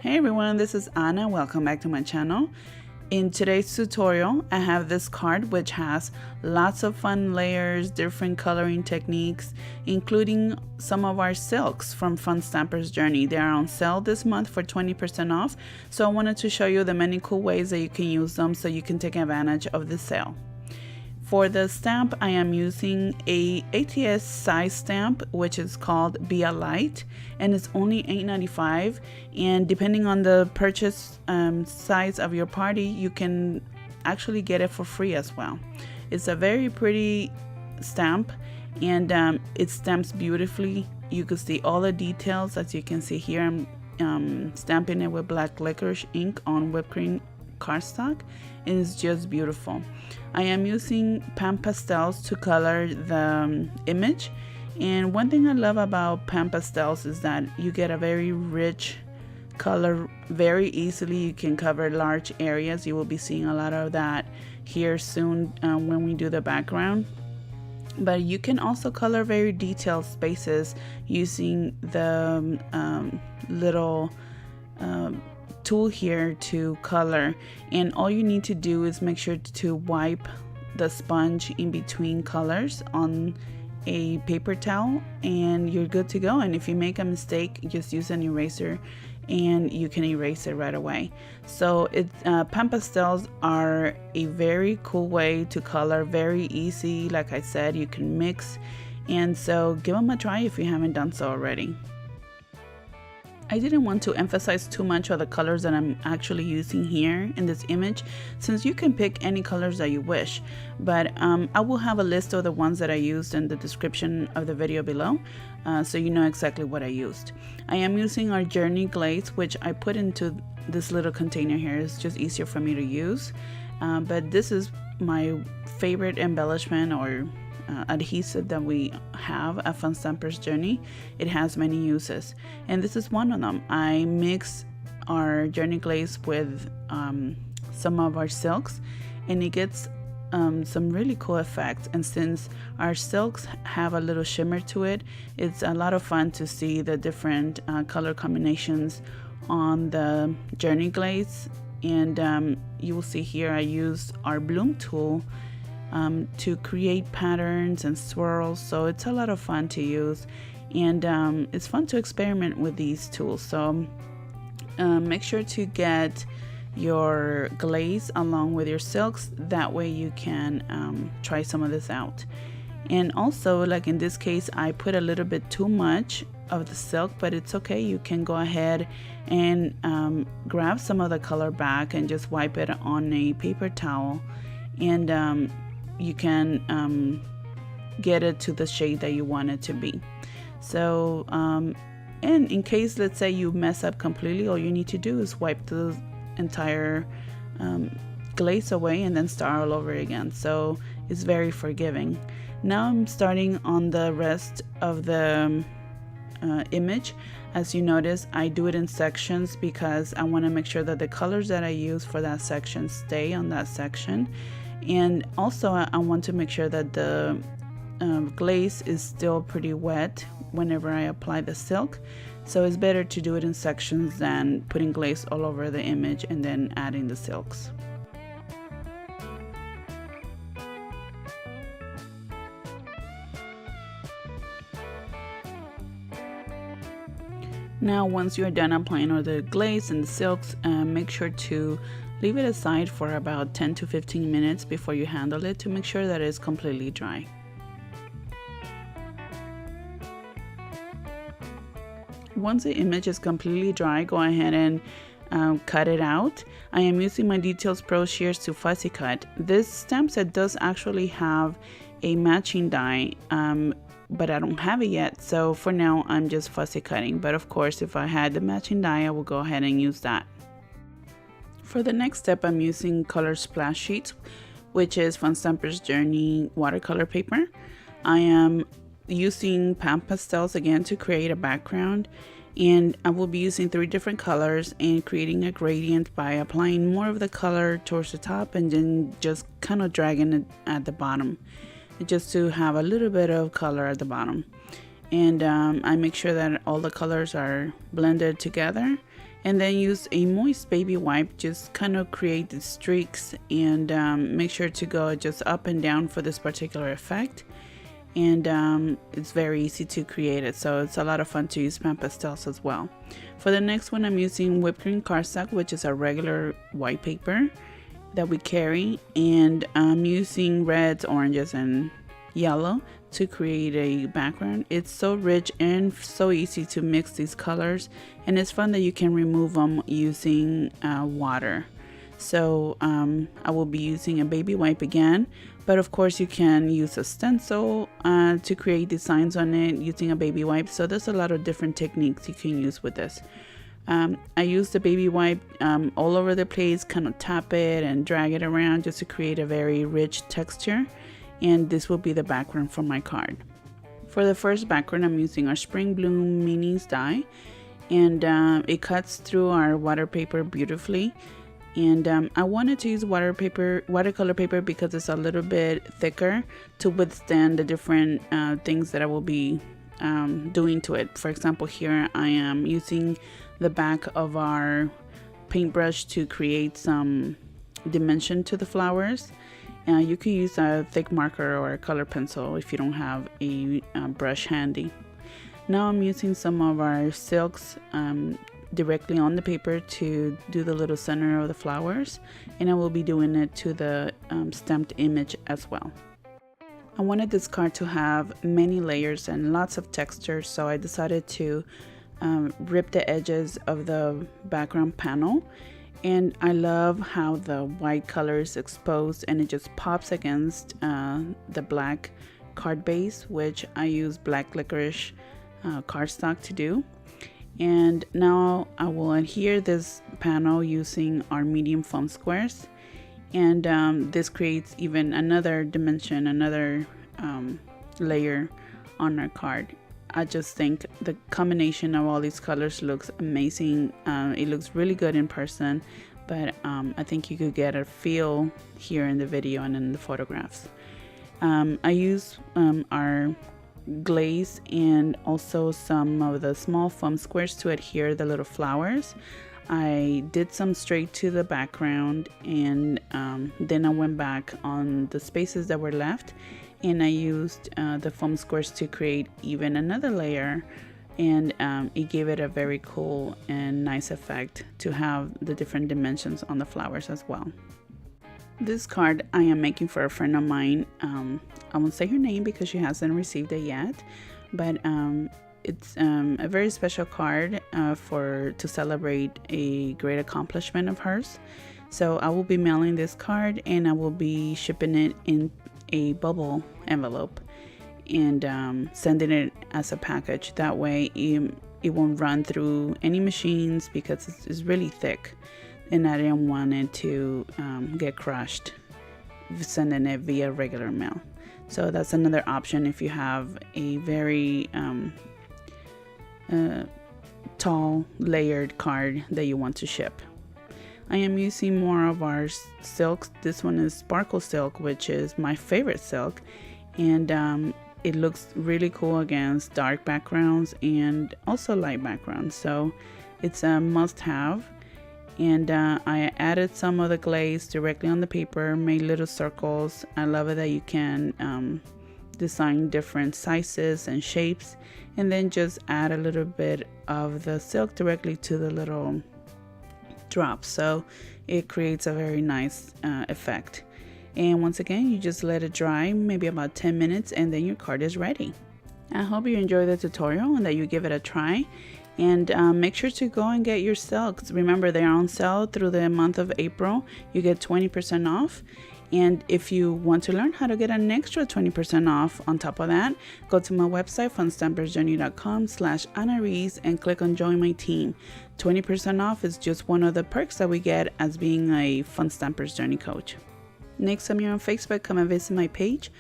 Hey everyone, this is Anna. Welcome back to my channel. In today's tutorial, I have this card which has lots of fun layers, different coloring techniques, including some of our silks from Fun Stamper's Journey. They are on sale this month for 20% off, so I wanted to show you the many cool ways that you can use them so you can take advantage of the sale. For the stamp, I am using a ATS size stamp, which is called Be a Light, and it's only $8.95. And depending on the purchase size of your party, you can actually get it for free as well. It's a very pretty stamp, and it stamps beautifully. You can see all the details. As you can see here, I'm stamping it with black licorice ink on whipped cream cardstock, and it's just beautiful. I am using PASTELS to color the image, and one thing I love about PASTELS is that you get a very rich color very easily. You can cover large areas. You will be seeing a lot of that here soon when we do the background. But you can also color very detailed spaces using the little tool here to color, and all you need to do is make sure to wipe the sponge in between colors on a paper towel and you're good to go. And if you make a mistake, just use an eraser and you can erase it right away. So PASTELs are a very cool way to color, very easy. Like I said, you can mix, and so give them a try if you haven't done so already. I didn't want to emphasize too much of the colors that I'm actually using here in this image, since you can pick any colors that you wish, but I will have a list of the ones that I used in the description of the video below, so you know exactly what I used. I am using our Journey Glaze, which I put into this little container here. It's just easier for me to use, but this is my favorite embellishment or adhesive that we have at Fun Stamper's Journey. It has many uses, and this is one of them. I mix our Journey Glaze with some of our silks, and it gets some really cool effects. And since our silks have a little shimmer to it, it's a lot of fun to see the different color combinations on the Journey Glaze. And you will see here I use our bloom tool to create patterns and swirls, so it's a lot of fun to use, and it's fun to experiment with these tools. So make sure to get your glaze along with your silks, that way you can try some of this out. And also, like in this case, I put a little bit too much of the silk, but it's okay. You can go ahead and grab some of the color back and just wipe it on a paper towel, and you can get it to the shade that you want it to be. So and in case, let's say, you mess up completely, all you need to do is wipe the entire glaze away and then start all over again. So it's very forgiving. Now I'm starting on the rest of the image. As you notice, I do it in sections because I want to make sure that the colors that I use for that section stay on that section. And also I want to make sure that the glaze is still pretty wet whenever I apply the silk. So it's better to do it in sections than putting glaze all over the image and then adding the silks. Now once you're done applying all the glaze and the silks, make sure to leave it aside for about 10 to 15 minutes before you handle it to make sure that it's completely dry. Once the image is completely dry, go ahead and cut it out. I am using my Details Pro shears to fussy cut. This stamp set does actually have a matching die, but I don't have it yet, so for now I'm just fussy cutting. But of course, if I had the matching die, I will go ahead and use that. For the next step, I'm using color splash sheets, which is Fun Stamper's Journey watercolor paper. I am using PASTELs again to create a background, and I will be using 3 different colors and creating a gradient by applying more of the color towards the top and then just kind of dragging it at the bottom, just to have a little bit of color at the bottom. And I make sure that all the colors are blended together, and then use a moist baby wipe, just kind of create the streaks, and make sure to go just up and down for this particular effect. And it's very easy to create it, so it's a lot of fun to use pan pastels as well. For the next one, I'm using whipped cream cardstock, which is a regular white paper that we carry, and I'm using reds, oranges, and yellow to create a background. It's so rich and so easy to mix these colors, and it's fun that you can remove them using water. So I will be using a baby wipe again, but of course you can use a stencil to create designs on it using a baby wipe. So there's a lot of different techniques you can use with this. I use the baby wipe all over the place, kind of tap it and drag it around just to create a very rich texture, and this will be the background for my card. For the first background, I'm using our Spring Bloom Minis die, and it cuts through our water paper beautifully. And I wanted to use watercolor paper because it's a little bit thicker to withstand the different things that I will be doing to it. For example, here I am using the back of our paintbrush to create some dimension to the flowers. You can use a thick marker or a color pencil if you don't have a brush handy. Now I'm using some of our silks directly on the paper to do the little center of the flowers, and I will be doing it to the stamped image as well. I wanted this card to have many layers and lots of texture, so I decided to rip the edges of the background panel, and I love how the white color is exposed and it just pops against the black card base, which I use black licorice cardstock to do. And now I will adhere this panel using our medium foam squares, and this creates even another dimension, another layer on our card. I just think the combination of all these colors looks amazing. It looks really good in person, but I think you could get a feel here in the video and in the photographs. I use our glaze and also some of the small foam squares to adhere the little flowers. I did some straight to the background, and then I went back on the spaces that were left, and I used the foam squares to create even another layer, and it gave it a very cool and nice effect to have the different dimensions on the flowers as well. This card I am making for a friend of mine. I won't say her name because she hasn't received it yet, but it's a very special card to celebrate a great accomplishment of hers. So I will be mailing this card, and I will be shipping it in a bubble envelope and sending it as a package. That way it won't run through any machines because it's really thick, and I didn't want it to get crushed sending it via regular mail. So that's another option if you have a very tall layered card that you want to ship. I am using more of our silks. This one is sparkle silk, which is my favorite silk, and it looks really cool against dark backgrounds and also light backgrounds, so it's a must-have. And I added some of the glaze directly on the paper, made little circles. I love it that you can design different sizes and shapes, and then just add a little bit of the silk directly to the little drops, so it creates a very nice effect. And once again, you just let it dry maybe about 10 minutes, and then your card is ready. I hope you enjoyed the tutorial and that you give it a try. And make sure to go and get your silks. Remember, they're on sale through the month of April. You get 20% off. And if you want to learn how to get an extra 20% off on top of that, go to my website, funstampersjourney.com/Ana Reese, and click on Join My Team. 20% off is just one of the perks that we get as being a Fun Stampers Journey coach. Next time you're on Facebook, come and visit my page.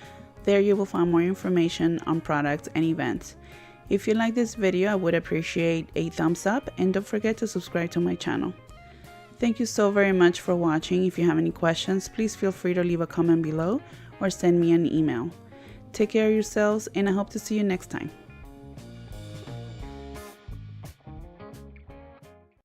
There you will find more information on products and events. If you like this video, I would appreciate a thumbs up, and don't forget to subscribe to my channel. Thank you so very much for watching. If you have any questions, please feel free to leave a comment below or send me an email. Take care of yourselves, and I hope to see you next time.